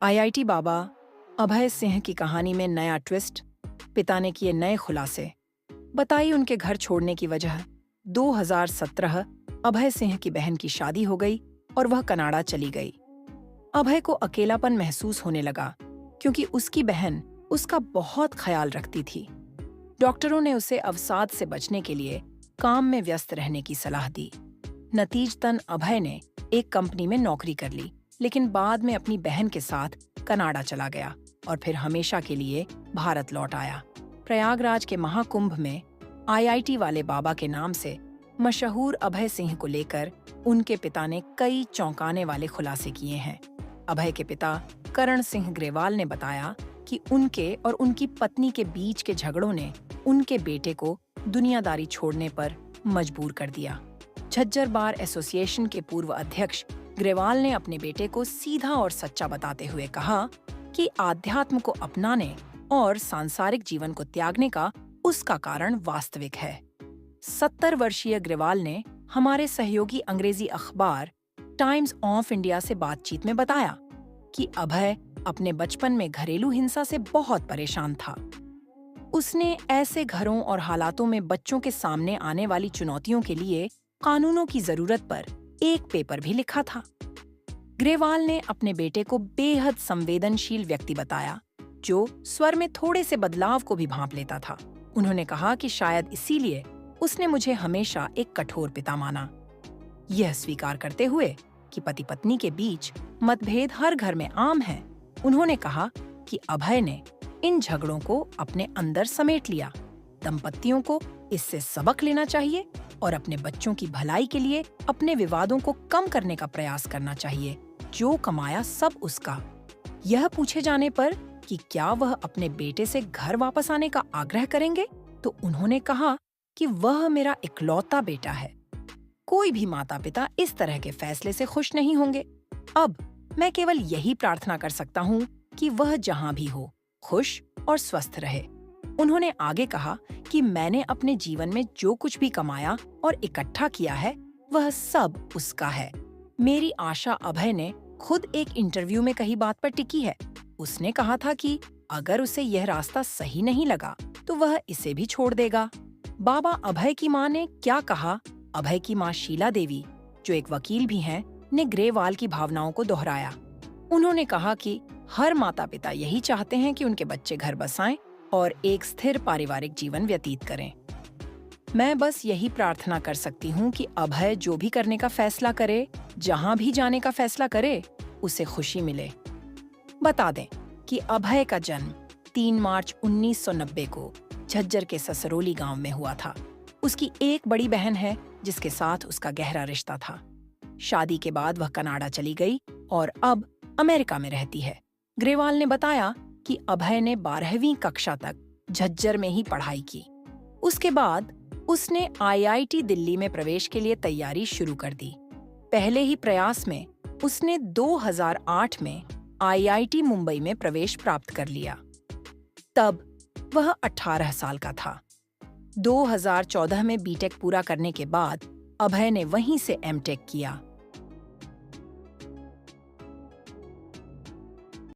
IIT बाबा अभय सिंह की कहानी में नया ट्विस्ट, पिता ने किए नए खुलासे, बताई उनके घर छोड़ने की वजह। 2017 अभय सिंह की बहन की शादी हो गई और वह कनाडा चली गई। अभय को अकेलापन महसूस होने लगा क्योंकि उसकी बहन उसका बहुत ख्याल रखती थी। डॉक्टरों ने उसे अवसाद से बचने के लिए काम में व्यस्त रहने की सलाह दी। नतीजतन अभय ने एक कंपनी में नौकरी कर ली, लेकिन बाद में अपनी बहन के साथ कनाडा चला गया और फिर हमेशा के लिए भारत लौट आया। प्रयागराज के महाकुंभ में आईआईटी वाले बाबा के नाम से मशहूर अभय सिंह को लेकर उनके पिता ने कई चौंकाने वाले खुलासे किए हैं। अभय के पिता करण सिंह ग्रेवाल ने बताया कि उनके और उनकी पत्नी के बीच के झगड़ों ने उनके बेटे को दुनियादारी छोड़ने पर मजबूर कर दिया। झज्जर बार एसोसिएशन के पूर्व अध्यक्ष ग्रेवाल ने अपने बेटे को सीधा और सच्चा बताते हुए कहा कि आध्यात्म को अपनाने और सांसारिक जीवन को त्यागने का उसका कारण वास्तविक है। 70 वर्षीय ग्रेवाल ने हमारे सहयोगी अंग्रेजी अखबार टाइम्स ऑफ इंडिया से बातचीत में बताया कि अभय अपने बचपन में घरेलू हिंसा से बहुत परेशान था। उसने ऐसे घरों और हालातों में बच्चों के सामने आने वाली चुनौतियों के लिए कानूनों की जरूरत पर एक पेपर भी लिखा था। ग्रेवाल ने अपने बेटे को बेहद संवेदनशील व्यक्ति बताया, जो स्वर में थोड़े से बदलाव को भी भांप लेता था। उन्होंने कहा कि शायद इसीलिए उसने मुझे हमेशा एक कठोर पिता माना। यह स्वीकार करते हुए कि पति पत्नी के बीच मतभेद हर घर में आम है, उन्होंने कहा कि अभय ने इन झगड़ों को अपने अंदर समेट लिया। दंपतियों को इससे सबक लेना चाहिए और अपने बच्चों की भलाई के लिए अपने विवादों को कम करने का प्रयास करना चाहिए। जो कमाया सब उसका। यह पूछे जाने पर कि क्या वह अपने बेटे से घर वापस आने का आग्रह करेंगे, तो उन्होंने कहा कि वह मेरा इकलौता बेटा है। कोई भी माता पिता इस तरह के फैसले से खुश नहीं होंगे। अब मैं केवल यही प्रार्थना कर सकता हूँ कि वह जहाँ भी हो, खुश और स्वस्थ रहे। उन्होंने आगे कहा कि मैंने अपने जीवन में जो कुछ भी कमाया और इकट्ठा किया है, वह सब उसका है। मेरी आशा अभय ने खुद एक इंटरव्यू में कही बात पर टिकी है। उसने कहा था कि अगर उसे यह रास्ता सही नहीं लगा, तो वह इसे भी छोड़ देगा। बाबा अभय की मां ने क्या कहा? अभय की मां शीला देवी, जो एक वकील भी हैं, ने ग्रेवाल की भावनाओं को दोहराया। उन्होंने कहा कि हर माता पिता यही चाहते हैं कि उनके बच्चे घर बसाएं और एक स्थिर पारिवारिक जीवन व्यतीत करें। मैं बस यही प्रार्थना कर सकती हूँ कि अभय जो भी करने का फैसला करे, जहाँ भी जाने का फैसला करे, उसे खुशी मिले। बता दें कि अभय का जन्म 3 मार्च 1990 को झज्जर के ससरोली गांव में हुआ था। उसकी एक बड़ी बहन है जिसके साथ उसका गहरा रिश्ता था। शादी के बाद वह कनाडा चली गई और अब अमेरिका में रहती है। ग्रेवाल ने बताया कि अभय ने 12वीं कक्षा तक झज्जर में ही पढ़ाई की। उसके बाद उसने आईआईटी दिल्ली में प्रवेश के लिए तैयारी शुरू कर दी। पहले ही प्रयास में उसने 2008 में आईआईटी मुंबई में प्रवेश प्राप्त कर लिया। तब वह 18 साल का था। 2014 में बीटेक पूरा करने के बाद अभय ने वहीं से एमटेक किया।